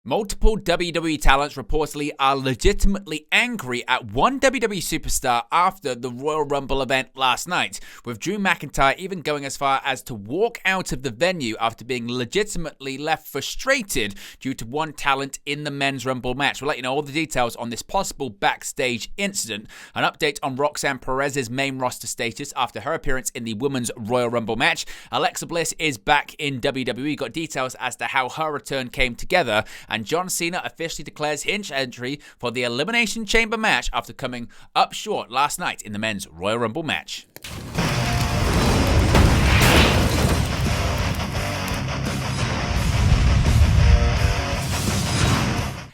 Multiple WWE talents reportedly are legitimately angry at one WWE superstar after the Royal Rumble event last night, with Drew McIntyre even going as far as to walk out of the venue after being legitimately left frustrated due to one talent in the Men's Rumble match. We'll let you know all the details on this possible backstage incident, an update on Roxanne Perez's main roster status after her appearance in the Women's Royal Rumble match. Alexa Bliss is back in WWE, got details as to how her return came together, and John Cena officially declares his entry for the Elimination Chamber match after coming up short last night in the Men's Royal Rumble match.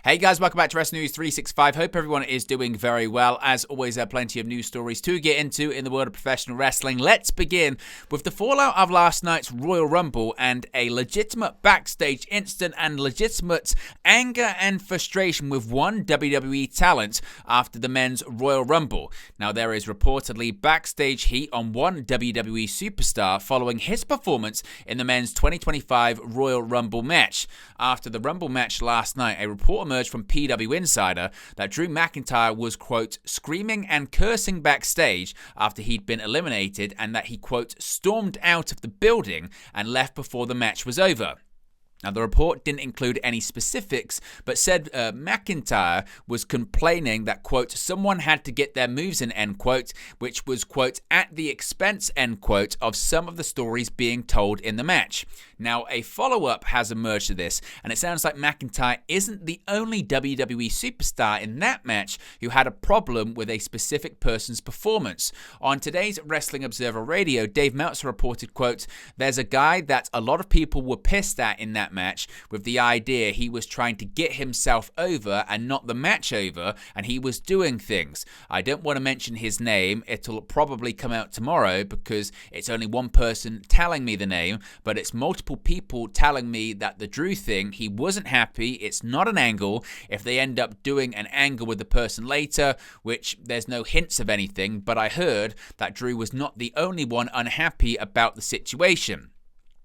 Hey guys, welcome back to Wrestling News 365. Hope everyone is doing very well. As always, there are plenty of news stories to get into in the world of professional wrestling. Let's begin with the fallout of last night's Royal Rumble and a legitimate backstage incident and legitimate anger and frustration with one WWE talent after the Men's Royal Rumble. Now, there is reportedly backstage heat on one WWE superstar following his performance in the Men's 2025 Royal Rumble match. After the Rumble match last night, a report emerged from PW Insider that Drew McIntyre was, quote, screaming and cursing backstage after he'd been eliminated, and that he, quote, stormed out of the building and left before the match was over. Now, the report didn't include any specifics, but said McIntyre was complaining that, quote, someone had to get their moves in, end quote, which was, quote, at the expense, end quote, of some of the stories being told in the match. Now, a follow-up has emerged to this, and it sounds like McIntyre isn't the only WWE superstar in that match who had a problem with a specific person's performance. On today's Wrestling Observer Radio, Dave Meltzer reported, quote, there's a guy that a lot of people were pissed at in that match, with the idea he was trying to get himself over and not the match over, and he was doing things. I don't want to mention his name. It'll probably come out tomorrow because it's only one person telling me the name, but it's multiple people telling me that the Drew thing, he wasn't happy. It's not an angle. If they end up doing an angle with the person later, which there's no hints of anything, but I heard that Drew was not the only one unhappy about the situation.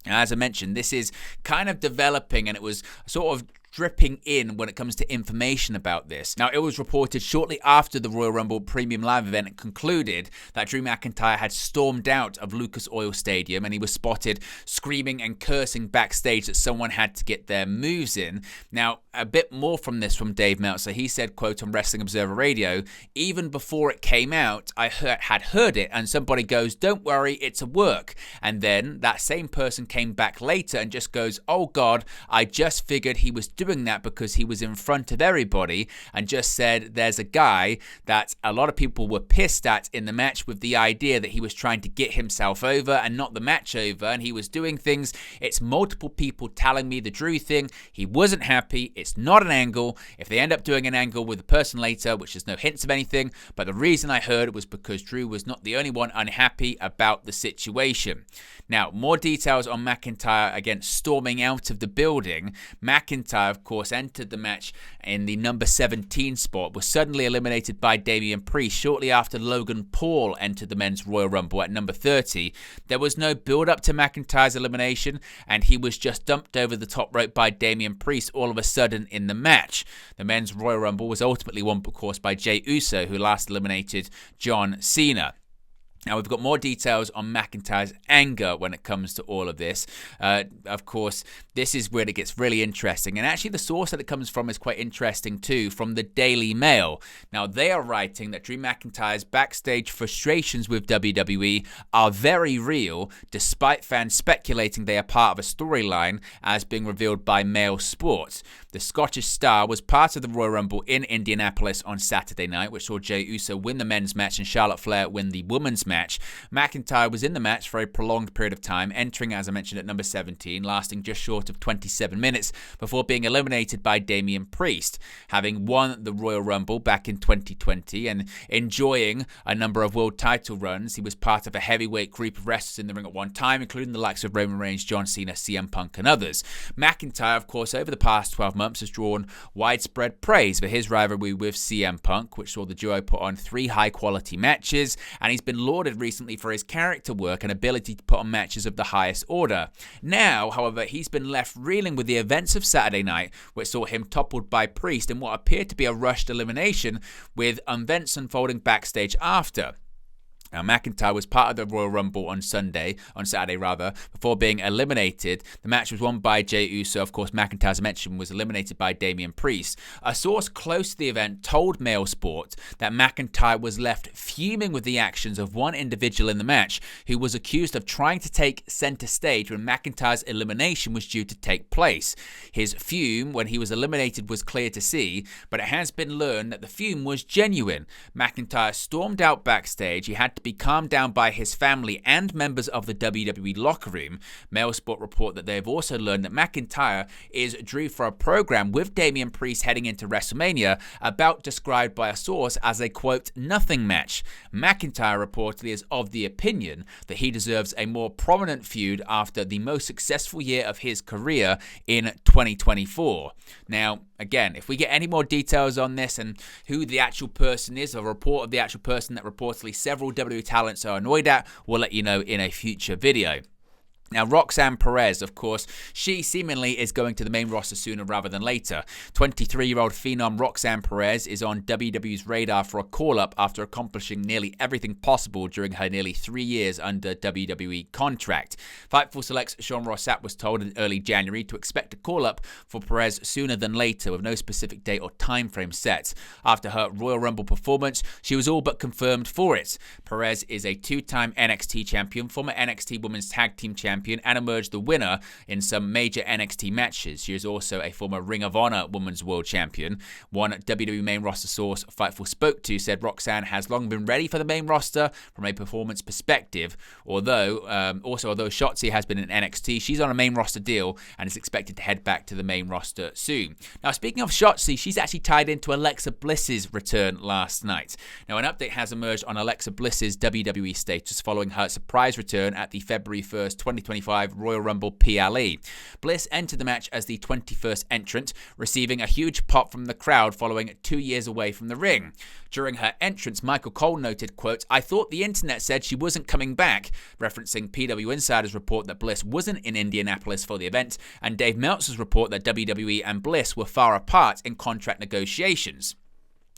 As I mentioned, this is kind of developing, and it was sort of dripping in when it comes to information about this. Now, it was reported shortly after the Royal Rumble Premium Live event concluded that Drew McIntyre had stormed out of Lucas Oil Stadium, and he was spotted screaming and cursing backstage that someone had to get their moves in. Now, a bit more from this from Dave Meltzer. He said, quote, on Wrestling Observer Radio, even before it came out, I had heard it, and somebody goes, don't worry, it's a work. And then that same person came back later and just goes, oh God, I just figured he was doing that because he was in front of everybody, and just said there's a guy that a lot of people were pissed at in the match with the idea that he was trying to get himself over and not the match over, and he was doing things. It's multiple people telling me the Drew thing. He wasn't happy. It's not an angle. If they end up doing an angle with the person later, which there's no hints of anything, but the reason I heard it was because Drew was not the only one unhappy about the situation. Now, more details on McIntyre again storming out of the building. McIntyre, of course, entered the match in the number 17 spot, was suddenly eliminated by Damian Priest shortly after Logan Paul entered the Men's Royal Rumble at number 30. There was no build-up to McIntyre's elimination, and he was just dumped over the top rope by Damian Priest all of a sudden in the match. The Men's Royal Rumble was ultimately won, of course, by Jey Uso, who last eliminated John Cena. Now, we've got more details on McIntyre's anger when it comes to all of this. Of course, this is where it gets really interesting. And actually, the source that it comes from is quite interesting too, from the Daily Mail. Now, they are writing that Drew McIntyre's backstage frustrations with WWE are very real, despite fans speculating they are part of a storyline, as being revealed by Mail Sports. The Scottish star was part of the Royal Rumble in Indianapolis on Saturday night, which saw Jey Uso win the men's match and Charlotte Flair win the women's match. McIntyre was in the match for a prolonged period of time, entering, as I mentioned, at number 17, lasting just short of 27 minutes before being eliminated by Damian Priest. Having won the Royal Rumble back in 2020 and enjoying a number of world title runs, he was part of a heavyweight group of wrestlers in the ring at one time, including the likes of Roman Reigns, John Cena, CM Punk, and others. McIntyre, of course, over the past 12 months has drawn widespread praise for his rivalry with CM Punk, which saw the duo put on 3 high-quality matches, and he's been lauded lauded recently for his character work and ability to put on matches of the highest order. Now, however, he's been left reeling with the events of Saturday night, which saw him toppled by Priest in what appeared to be a rushed elimination, with events unfolding backstage after. Now, McIntyre was part of the Royal Rumble on Saturday, before being eliminated. The match was won by Jey Uso. Of course, McIntyre, as I mentioned, was eliminated by Damian Priest. A source close to the event told Mail Sport that McIntyre was left fuming with the actions of one individual in the match who was accused of trying to take center stage when McIntyre's elimination was due to take place. His fume when he was eliminated was clear to see, but it has been learned that the fume was genuine. McIntyre stormed out backstage. He had to be calmed down by his family and members of the WWE locker room. Mail Sport report that they have also learned that McIntyre is due for a program with Damian Priest heading into WrestleMania, about described by a source as a, quote, nothing match. McIntyre reportedly is of the opinion that he deserves a more prominent feud after the most successful year of his career in 2024. Now, again, if we get any more details on this and who the actual person is, a report of the actual person that reportedly several WWE talents are annoyed at, we'll let you know in a future video. Now, Roxanne Perez, of course, she seemingly is going to the main roster sooner rather than later. 23-year-old phenom Roxanne Perez is on WWE's radar for a call-up after accomplishing nearly everything possible during her nearly 3 years under WWE contract. Fightful Select's Sean Rossap was told in early January to expect a call-up for Perez sooner than later, with no specific date or time frame set. After her Royal Rumble performance, she was all but confirmed for it. Perez is a two-time NXT champion, former NXT Women's Tag Team champion, and emerged the winner in some major NXT matches. She is also a former Ring of Honor Women's World Champion. One WWE main roster source Fightful spoke to said Roxanne has long been ready for the main roster from a performance perspective. Although Shotzi has been in NXT, she's on a main roster deal and is expected to head back to the main roster soon. Now, speaking of Shotzi, she's actually tied into Alexa Bliss's return last night. Now, an update has emerged on Alexa Bliss's WWE status following her surprise return at the February 1st, 2025 Royal Rumble PLE. Bliss entered the match as the 21st entrant, receiving a huge pop from the crowd following 2 years away from the ring. During her entrance, Michael Cole noted, quote, "I thought the internet said she wasn't coming back," referencing PW Insider's report that Bliss wasn't in Indianapolis for the event, and Dave Meltzer's report that WWE and Bliss were far apart in contract negotiations.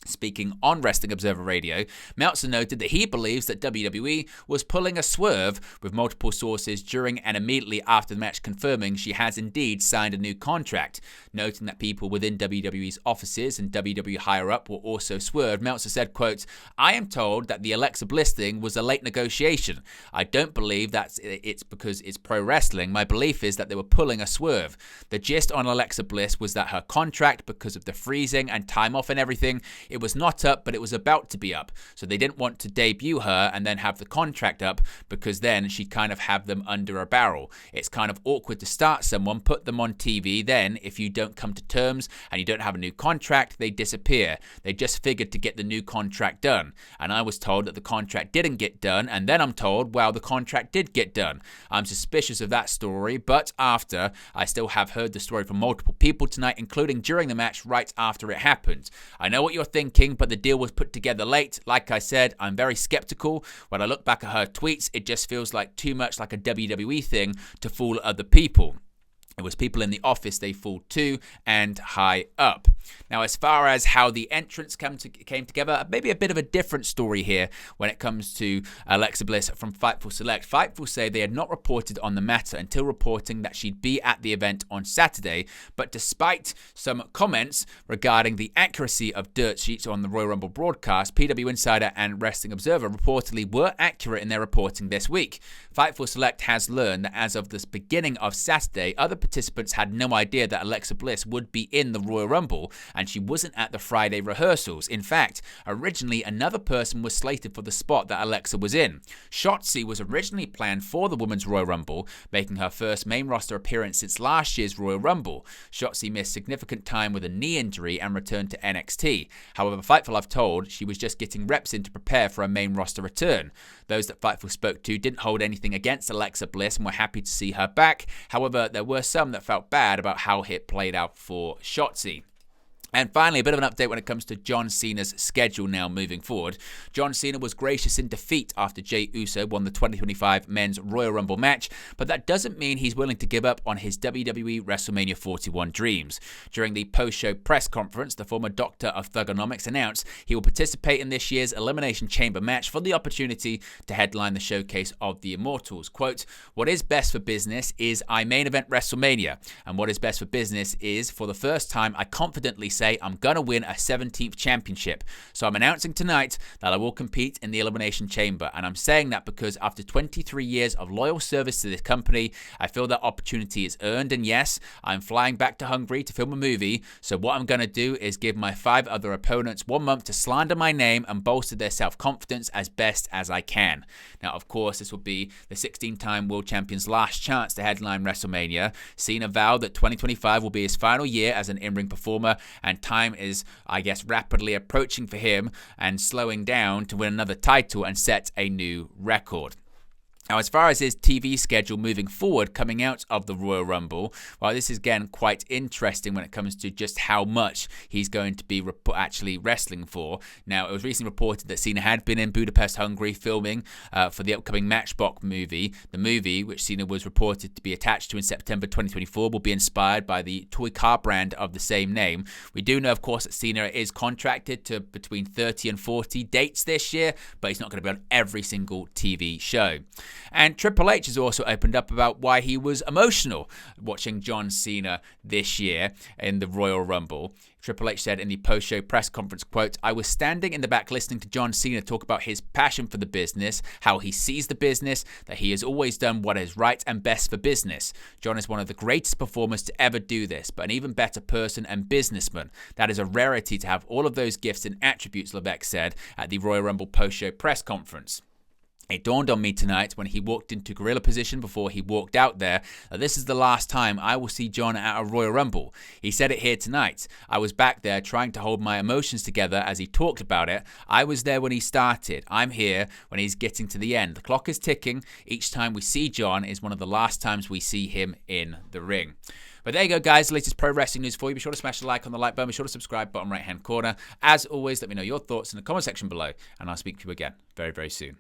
Speaking on Wrestling Observer Radio, Meltzer noted that he believes that WWE was pulling a swerve, with multiple sources during and immediately after the match confirming she has indeed signed a new contract. Noting that people within WWE's offices and WWE higher-up were also swerved, Meltzer said, quote, "I am told that the Alexa Bliss thing was a late negotiation. I don't believe that it's because it's pro wrestling. My belief is that they were pulling a swerve. The gist on Alexa Bliss was that her contract, because of the freezing and time off and everything, it was not up, but it was about to be up. So they didn't want to debut her and then have the contract up, because then she'd kind of have them under a barrel. It's kind of awkward to start someone, put them on TV, then if you don't come to terms and you don't have a new contract, they disappear. They just figured to get the new contract done. And I was told that the contract didn't get done, and then I'm told, well, the contract did get done. I'm suspicious of that story, but after, I still have heard the story from multiple people tonight, including during the match right after it happened. I know what you're thinking, but the deal was put together late. Like I said, I'm very skeptical. When I look back at her tweets, it just feels like too much like a WWE thing to fool other people. It was people in the office they fooled too, and high up. Now, as far as how the entrants came together, maybe a bit of a different story here when it comes to Alexa Bliss from Fightful Select. Fightful say they had not reported on the matter until reporting that she'd be at the event on Saturday, but despite some comments regarding the accuracy of dirt sheets on the Royal Rumble broadcast, PW Insider and Wrestling Observer reportedly were accurate in their reporting this week. Fightful Select has learned that as of the beginning of Saturday, other participants had no idea that Alexa Bliss would be in the Royal Rumble, and she wasn't at the Friday rehearsals. In fact, originally another person was slated for the spot that Alexa was in. Shotzi was originally planned for the Women's Royal Rumble, making her first main roster appearance since last year's Royal Rumble. Shotzi missed significant time with a knee injury and returned to NXT. However, Fightful have told she was just getting reps in to prepare for a main roster return. Those that Fightful spoke to didn't hold anything against Alexa Bliss and were happy to see her back. However, there were some that felt bad about how it played out for Shotzi. And finally, a bit of an update when it comes to John Cena's schedule now moving forward. John Cena was gracious in defeat after Jey Uso won the 2025 Men's Royal Rumble match, but that doesn't mean he's willing to give up on his WWE WrestleMania 41 dreams. During the post-show press conference, the former Doctor of Thugonomics announced he will participate in this year's Elimination Chamber match for the opportunity to headline the showcase of the Immortals. Quote, "What is best for business is I main event WrestleMania, and what is best for business is, for the first time, I confidently say I'm gonna win a 17th championship. So I'm announcing tonight that I will compete in the Elimination Chamber, and I'm saying that because after 23 years of loyal service to this company, I feel that opportunity is earned, and yes, I'm flying back to Hungary to film a movie, so what I'm gonna do is give my 5 other opponents 1 month to slander my name and bolster their self-confidence as best as I can." Now, of course, this will be the 16-time world champion's last chance to headline WrestleMania. Cena vowed that 2025 will be his final year as an in-ring performer, and time is, I guess, rapidly approaching for him and slowing down to win another title and set a new record. Now, as far as his TV schedule moving forward coming out of the Royal Rumble, well, this is again quite interesting when it comes to just how much he's going to be actually wrestling for. Now, it was recently reported that Cena had been in Budapest, Hungary filming for the upcoming Matchbox movie. The movie, which Cena was reported to be attached to in September 2024, will be inspired by the toy car brand of the same name. We do know, of course, that Cena is contracted to between 30 and 40 dates this year, but he's not going to be on every single TV show. And Triple H has also opened up about why he was emotional watching John Cena this year in the Royal Rumble. Triple H said in the post-show press conference, quote, "I was standing in the back listening to John Cena talk about his passion for the business, how he sees the business, that he has always done what is right and best for business. John is one of the greatest performers to ever do this, but an even better person and businessman. That is a rarity to have all of those gifts and attributes," Levesque said at the Royal Rumble post-show press conference. It dawned on me tonight when he walked into gorilla position before he walked out there that this is the last time I will see John at a Royal Rumble. He said it here tonight. I was back there trying to hold my emotions together as he talked about it. I was there when he started. I'm here when he's getting to the end. The clock is ticking. Each time we see John is one of the last times we see him in the ring. But there you go, guys. The latest pro wrestling news for you. Be sure to smash the like on the like button. Be sure to subscribe, bottom right-hand corner. As always, let me know your thoughts in the comment section below, and I'll speak to you again very, very soon.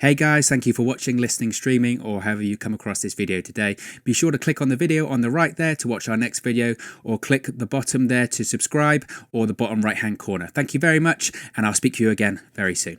Hey guys, thank you for watching, listening, streaming, or however you come across this video today. Be sure to click on the video on the right there to watch our next video, or click the bottom there to subscribe, or the bottom right hand corner. Thank you very much, and I'll speak to you again very soon.